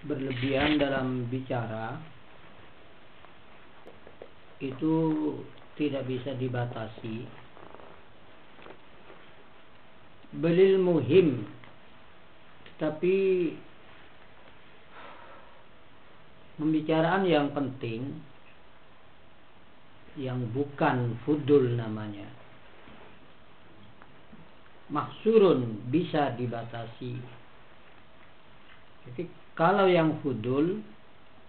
berlebihan dalam bicara itu tidak bisa dibatasi. Belil muhim, tapi pembicaraan yang penting, yang bukan fudul namanya, mahsurun, bisa dibatasi. Jadi kalau yang fudul,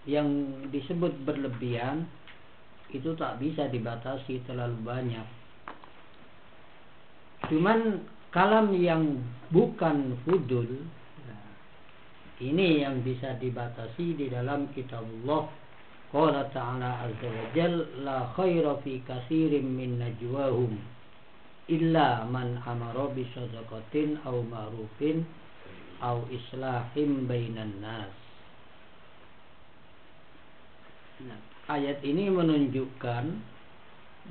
yang disebut berlebihan, itu tak bisa dibatasi terlalu banyak. Cuman kalam yang bukan fudul, ini yang bisa dibatasi di dalam kitabullah. Qala ta'ala azza wa jalla, la khaira fi katsirin min najwahum illa man amara bi shadaqatin aw ma'rufin aw islahim bainan nas. Nah, ayat ini menunjukkan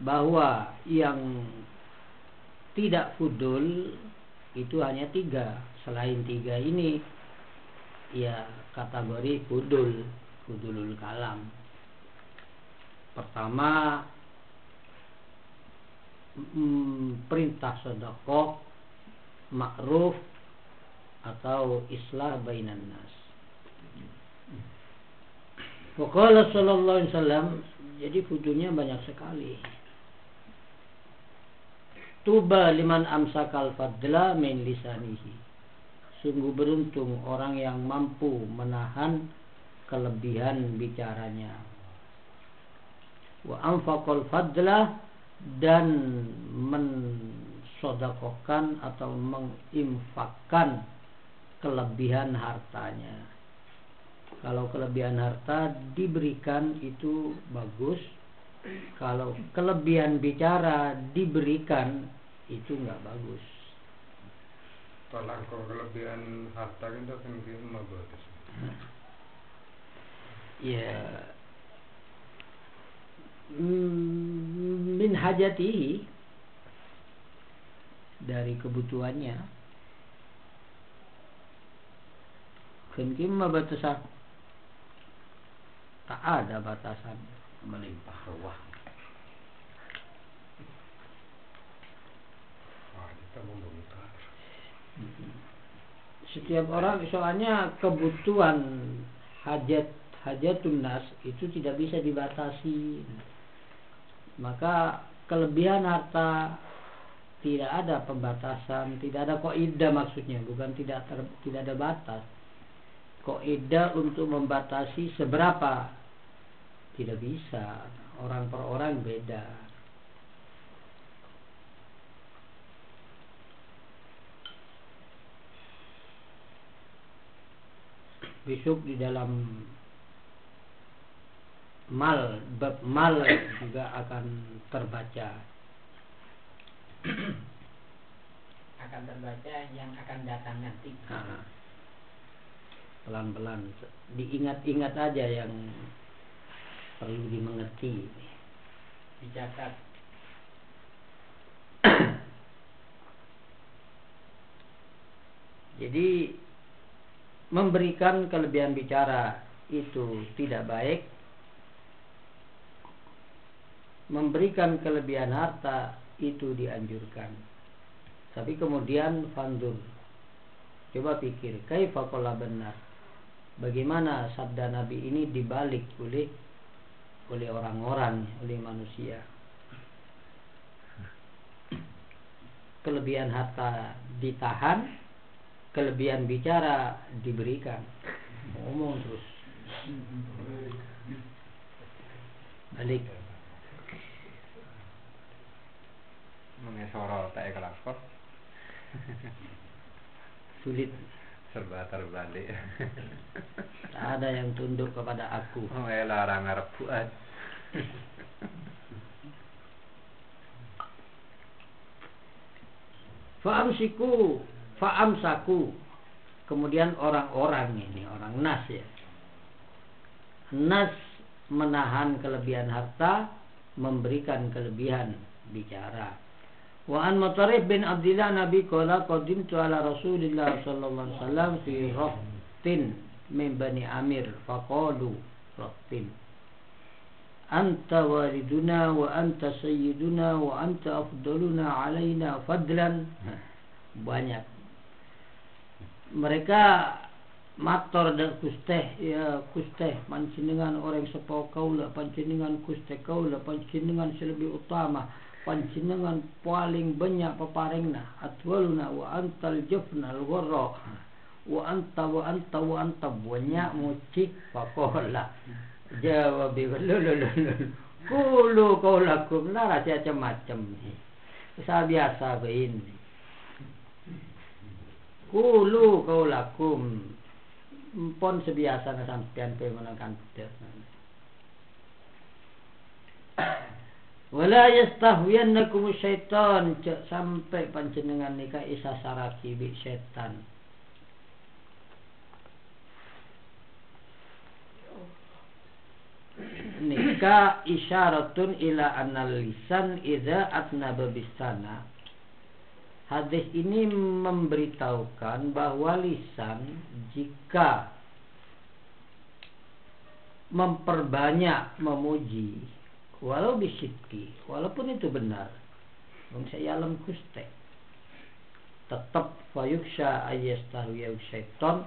bahwa yang tidak fudul itu hanya 3. Selain 3 ini ya kategori fudulul kalam. Pertama, perintah sedekah, ma'ruf, atau islah bainan nas. Waqala sallallahu alaihi wasallam, jadi fudulnya banyak sekali. Tuba liman amsakal fadla min lisanihi. Sungguh beruntung orang yang mampu menahan kelebihan bicaranya. Wa anfaqal fadla, dan mensodakohkan atau menginfakkan kelebihan hartanya. Kalau kelebihan harta diberikan itu bagus. Kalau kelebihan bicara diberikan itu enggak bagus. Tolak kelebihan harta itu kan gimana bagus? Ya, min hajatihi, dari kebutuhannya. Mungkin batasan, tak ada batasan, melimpah ruah. Kita membongkar. Setiap orang, soalnya kebutuhan hajatun nas itu tidak bisa dibatasi. Maka kelebihan harta tidak ada pembatasan, tidak ada kaidah, maksudnya bukan tidak ada batas. Kaidah untuk membatasi seberapa tidak bisa, orang per orang beda. Besok di dalam bab mal juga akan terbaca. Akan terbaca yang akan datang nanti. Pelan-pelan, diingat-ingat aja yang perlu dimengerti. Dicatat. Jadi memberikan kelebihan bicara itu tidak baik. Memberikan kelebihan harta itu dianjurkan. Tapi kemudian fandur, coba pikir, kaifa qala benar, bagaimana sabda Nabi ini dibalik oleh orang-orang, oleh manusia. Kelebihan harta ditahan, kelebihan bicara diberikan. Ngomong terus balik. Mengesoro tak kelakon. Sulit, Serba terbalik. tak ada yang tunduk kepada aku. Oh, larang ngarep buat. Fa'amsaku. Kemudian orang-orang ini, orang nas ya. Nas menahan kelebihan harta, memberikan kelebihan bicara. Wa an Mutarrif bin Abdillah Nabi qala qadimtu ala Rasulillah sallallahu alaihi wasallam fi rahtin min Bani Amir faqalu rattil anta wariduna wa anta sayyiduna wa anta afdaluna alaina fadlan. Banyak mereka mator dan kusteh, ya kusteh panjenengan orang sepau kaula, panjenengan kusteh kaula, panjenengan selebih utama, panjenengan paling banyak peparingna, atwaluna wa antal jafnal gharra wa anta banyak mucik. Faqala jawab kulu kaulakum, lah macam-macam nih. Saya biasa begini. Kulu kaulakum, pon sebiasa sampean pe menangkan pedes. Wala yastahwiyannakum syaitan, sampai panjenengan nikah isa saraki bi setan. Nikah isyaratun ila anal lisan idza atnaba bisana. Hadis ini memberitahukan bahwa lisan jika memperbanyak memuji, walau bisidki, walaupun itu benar, saya alam kuste, tetap fayuksha ayyastahu syaitan,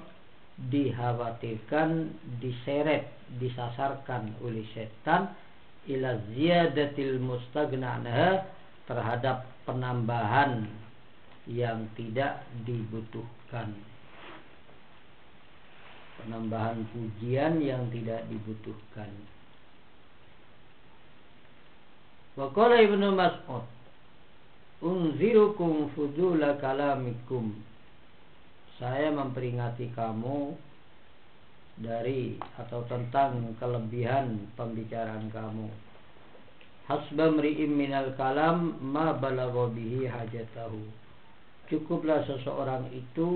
dikhawatirkan, diseret, disasarkan oleh setan ila ziyadatil mustaghna anha, terhadap penambahan yang tidak dibutuhkan, penambahan pujian yang tidak dibutuhkan. Wa qala Ibnu Mas'ud unzirukum fudula kalamikum, saya memperingati kamu dari atau tentang kelebihan pembicaraan kamu. Hasba mri'im minal kalam ma balagha bihi hajatahu, cukuplah seseorang itu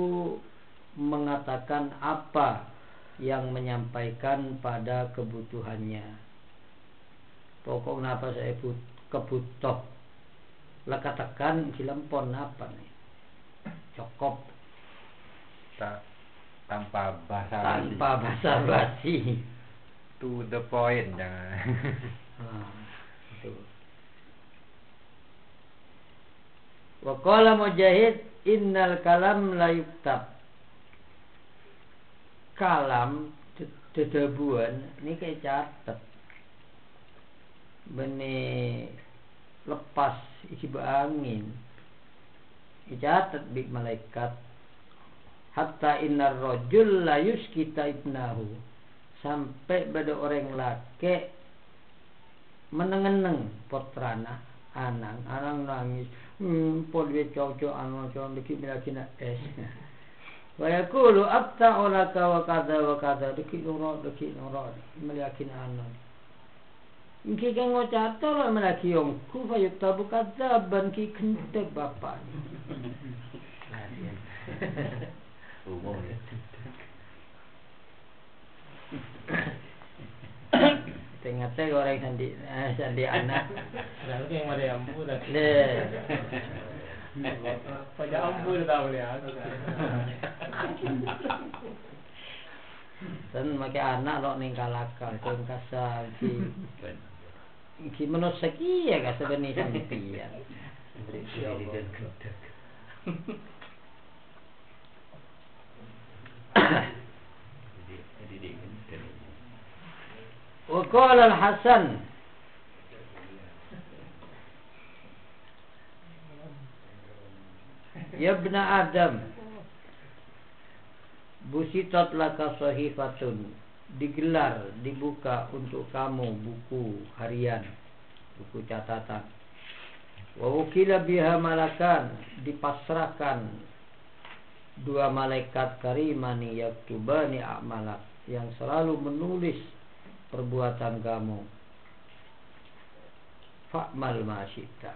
mengatakan apa yang menyampaikan pada kebutuhannya. Pokoknya apa saya kebutuh, lah katakan silempon apa nih, cukup tanpa basa-basi, to the point, jangan. Itu. Wa qala Mujahid innal kalam la yuktab, kalam dedabuan ini kayak catet bene lepas isi angin, catet bik malaikat. Hatta innar rajul la yuskita ibnahu, sampai pada orang laki menengeneng putrana, anang nangis, pol we cowok anu cowok dikit milakina es. Wa yaqulu abta olaka wa kadza dikit nurut milakina anu. Iki kan ngocato lah melaki yongku fayuk tabu kadzaban ki kentek bapak. Umum ya. Tengah-tengah orang sandi anak. Lalu yang ada ampu dah. Pada ampu dah boleh aku. Dan make anak lo ning kalakal keng kasar ki menusuk iya ka sebenarnya sampeyan. Wa qala al-Hasan ya ibn Adam busitat laka sahifatun, digelar, dibuka untuk kamu buku harian, buku catatan. Wa ukila biha malakan, dipasrahkan dua malaikat karimani yaktubani a'malak, yang selalu menulis perbuatan kamu. Fa'mal ma syi'ta,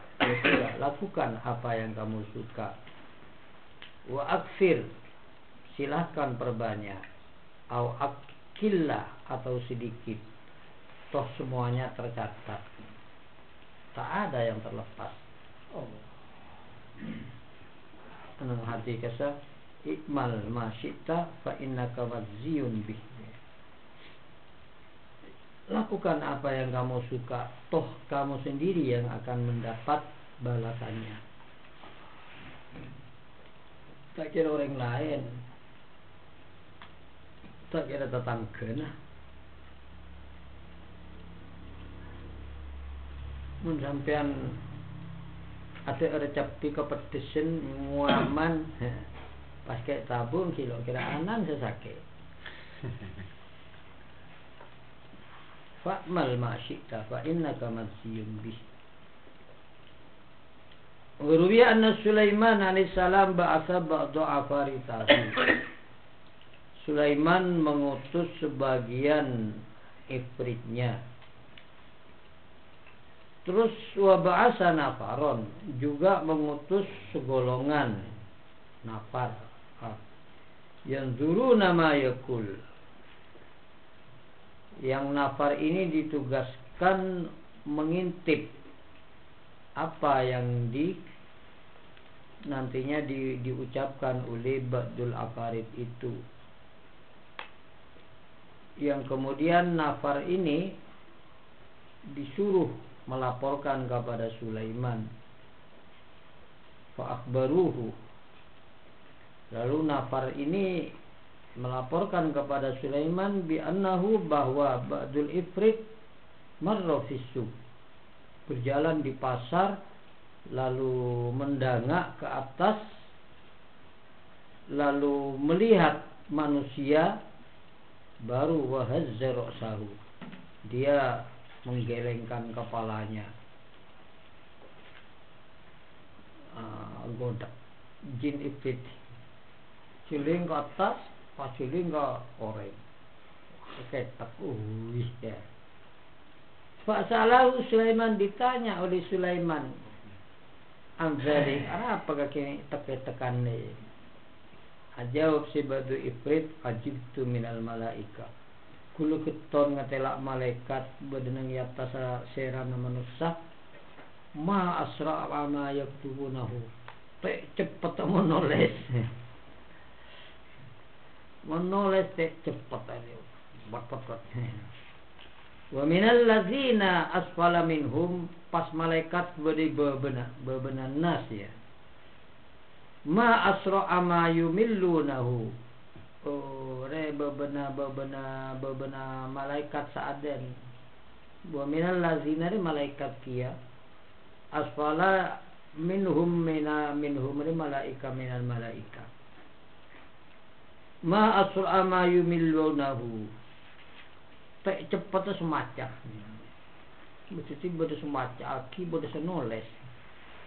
lakukan apa yang kamu suka. Wa akfir, silahkan perbanyak. Au akillah, atau sedikit, toh semuanya tercatat, tak ada yang terlepas. Tenang hati kesah ikmal ma syi'ta fa innaka wadziyun bih. Lakukan apa yang kamu suka, toh kamu sendiri yang akan mendapat balasannya. Tak kira orang lain, tak kira tetangga. Nah, mun sampean ada recepti kepedesan nguaman pas kayak tabung kilo kira anan sesake. Fa'mal ma syi'ta fa innaka mansiyun bih. Uruwiya anna Sulaiman alaihissalam ba'atha ba'da afaritasi. Sulaiman mengutus sebagian ifritnya. Terus wa ba'asa nafaron, juga mengutus segolongan nafar yang dulu nama yakul. Yang nafar ini ditugaskan mengintip apa yang nantinya diucapkan oleh ba'dul afarid itu. Yang kemudian nafar ini disuruh melaporkan kepada Sulaiman. Fa akhbaruhu. Lalu nafar ini melaporkan kepada Sulaiman bi annahu, bahwa ba'dul ifrit marra fis-suq, berjalan di pasar lalu mendangak ke atas lalu melihat manusia, baru wahazza ra'sahu, dia menggelengkan kepalanya. Godak jin ifrit ciling ke atas, pas ciling ke orang ketek. Ya. Fa'salahu Sulaiman, ditanya oleh Sulaiman, Amzalik, apa kaki tekan ni? Ajawab si badu ifrit, ajibtu minal malaika. Kulu keton ngatelak malaikat bedenang yatta serana manusia, ma asra ma yaktubunahu. Tek cepet menulis. Menulis tek cepet aja. Bat-bat. Wa minal ladzina asfala minhum, pas malaikat bebenan nas ya. Ma asra ma yumillunahu. Re bebena malaikat saaden. Wa minal ladzina re malaikat kia. Asfala minhum re malaika minal malaika. Ma asra ma yumillunahu. Tak cepat semacam. Mesti beda semacam aki beda senulis.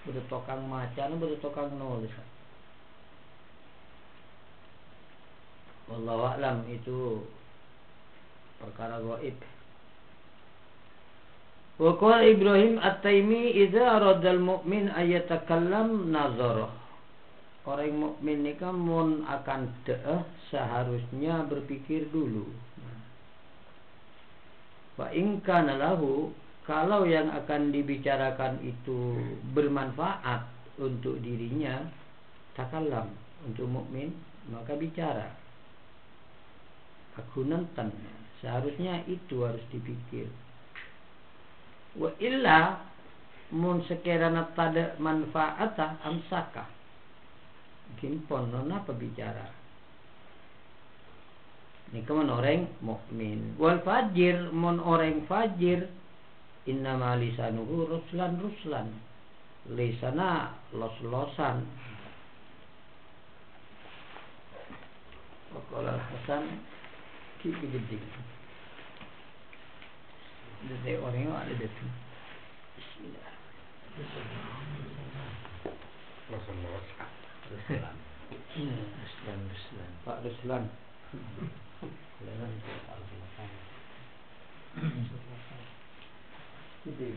Beda tokang macan, beda tokang nulis. Wallahu a'lam, itu perkara gaib. Wa qala Ibrahim At-Taimi, idza aradal mu'min ayatakallam nazara. Orang mukmin ni kan mun akan seharusnya berpikir dulu. Fa in kana lahu, kalau yang akan dibicarakan itu bermanfaat untuk dirinya, takallam, untuk mukmin maka bicara. Aku nonton, seharusnya itu harus dipikir. Wa illa mun sekiranya tada manfaatah amsaka, mungkin pon apa bicara. Ini keman orang mukmin. Wal fajir, mon orang fajir, innama lisanuhu ruslan. Lisana los-losan. Waqala Hasan ki gede. Jadi orang yang ada itu. Bismillah. Ruslan. Pak Ruslan. Jadi,